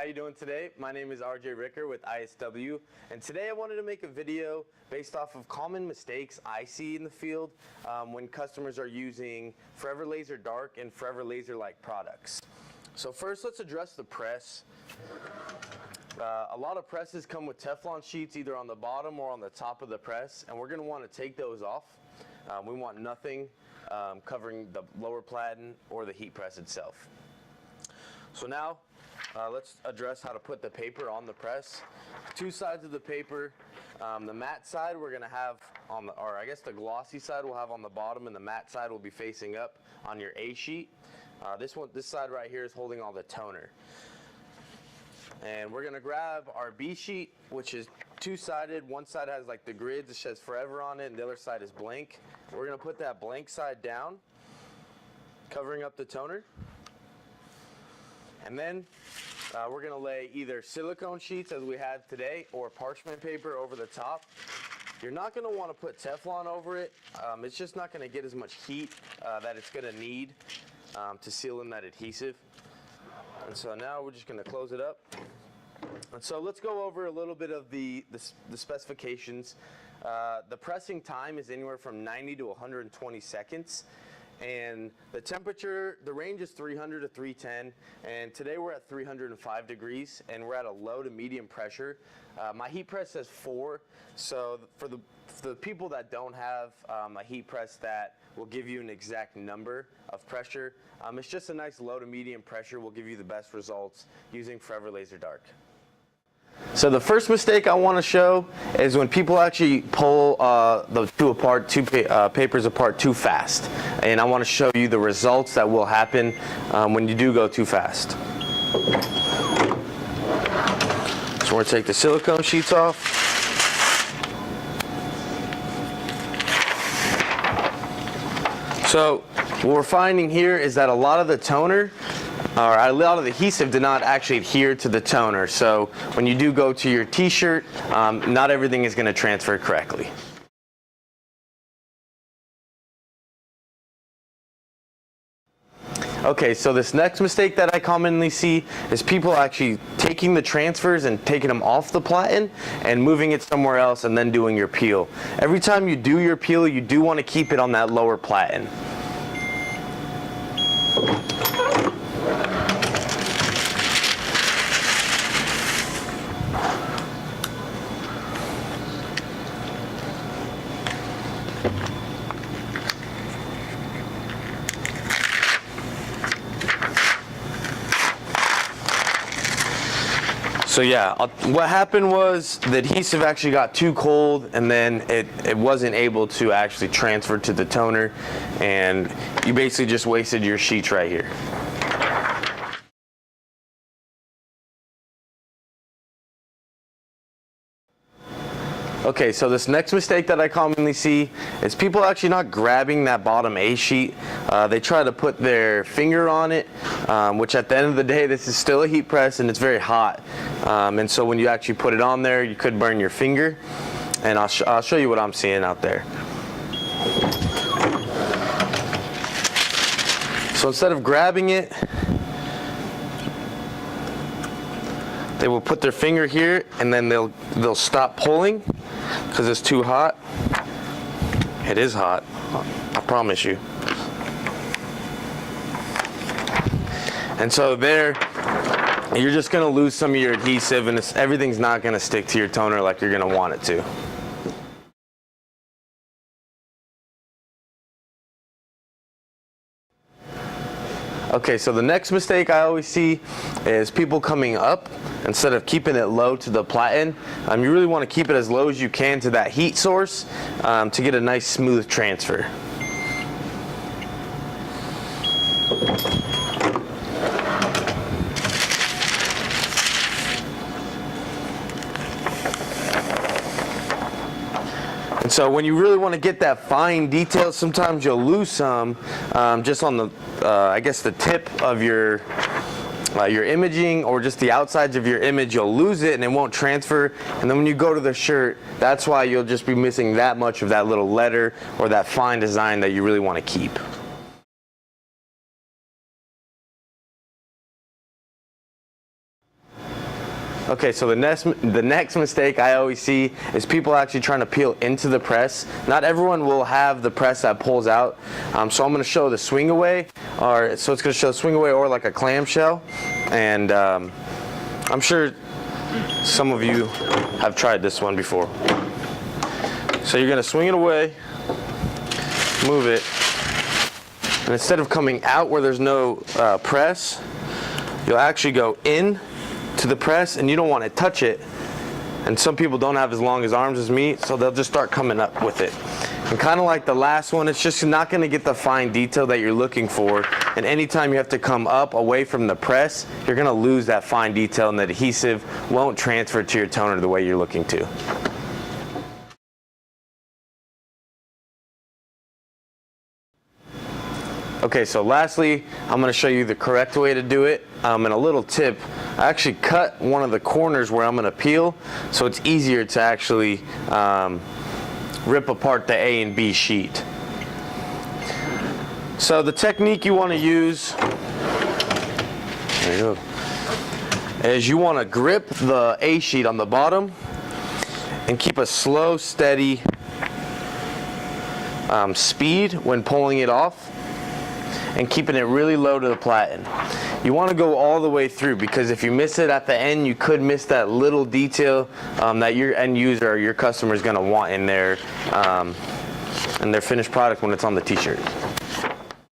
you doing today? My name is RJ Rickert with ISW, and today I wanted to make a video based off of common mistakes I see in the field when customers are using Forever Laser Dark and Forever Laser Light products. So first, let's address the press. A lot of presses come with Teflon sheets either on the bottom or on the top of the press, and we're going to want to take those off. We want nothing covering the lower platen or the heat press itself. So now let's address how to put the paper on the press. Two sides of the paper. The matte side we're going to have on the, or I guess the glossy side we'll have on the bottom, and the matte side will be facing up on your A sheet. This side right here is holding all the toner. And we're going to grab our B sheet, which is two-sided. One side has like the grids, it says Forever on it, and the other side is blank. We're going to put that blank side down, covering up the toner. And then we're going to lay either silicone sheets as we had today or parchment paper over the top. You're not going to want to put Teflon over it. It's just not going to get as much heat that it's going to need to seal in that adhesive. And so now we're just going to close it up. And so let's go over a little bit of the specifications. The pressing time is anywhere from 90 to 120 seconds. And the temperature, the range is 300 to 310, and today we're at 305 degrees, and we're at a low to medium pressure. My heat press says 4, so for the people that don't have a heat press that will give you an exact number of pressure, it's just a nice low to medium pressure will give you the best results using Forever Laser Dark. So the first mistake I want to show is when people actually pull the two papers apart too fast. And I want to show you the results that will happen when you do go too fast. So we're going to take the silicone sheets off. So what we're finding here is that a lot of the toner or a lot of the adhesive did not actually adhere to the toner. So when you do go to your t-shirt, not everything is going to transfer correctly. Okay, so this next mistake that I commonly see is people actually taking the transfers and taking them off the platen and moving it somewhere else and then doing your peel. Every time you do your peel, you do want to keep it on that lower platen. So yeah, what happened was the adhesive actually got too cold, and then it wasn't able to actually transfer to the toner, and you basically just wasted your sheets right here. Okay, so this next mistake that I commonly see is people actually not grabbing that bottom A sheet. They try to put their finger on it, which at the end of the day, this is still a heat press and it's very hot. And so when you actually put it on there, you could burn your finger. And I'll show you what I'm seeing out there. So instead of grabbing it, they will put their finger here, and then they'll stop pulling because it's too hot. It is hot, I promise you. And so there, you're just going to lose some of your adhesive, and everything's not going to stick to your toner like you're going to want it to. Okay, so the next mistake I always see is people coming up instead of keeping it low to the platen. You really want to keep it as low as you can to that heat source to get a nice smooth transfer. And so when you really want to get that fine detail, sometimes you'll lose some just on the, I guess the tip of your imaging, or just the outsides of your image. You'll lose it and it won't transfer. And then when you go to the shirt, that's why you'll just be missing that much of that little letter or that fine design that you really want to keep. Okay, so the next mistake I always see is people actually trying to peel into the press. Not everyone will have the press that pulls out. So I'm going to show the swing away, so it's going to show swing away or like a clamshell. And I'm sure some of you have tried this one before. So you're going to swing it away, move it, and instead of coming out where there's no press, you'll actually go in to the press, and you don't want to touch it. And some people don't have as long as arms as me, so they'll just start coming up with it. And kind of like the last one, it's just not going to get the fine detail that you're looking for. And anytime you have to come up away from the press, you're going to lose that fine detail, and the adhesive won't transfer to your toner the way you're looking to. Okay, so lastly, I'm going to show you the correct way to do it. And a little tip, I actually cut one of the corners where I'm going to peel, so it's easier to actually rip apart the A&B sheet. So the technique you want to use, there you go, is you want to grip the A sheet on the bottom and keep a slow, steady speed when pulling it off, and keeping it really low to the platen. You want to go all the way through, because if you miss it at the end, you could miss that little detail that your end user or your customer is going to want in their finished product when it's on the t-shirt.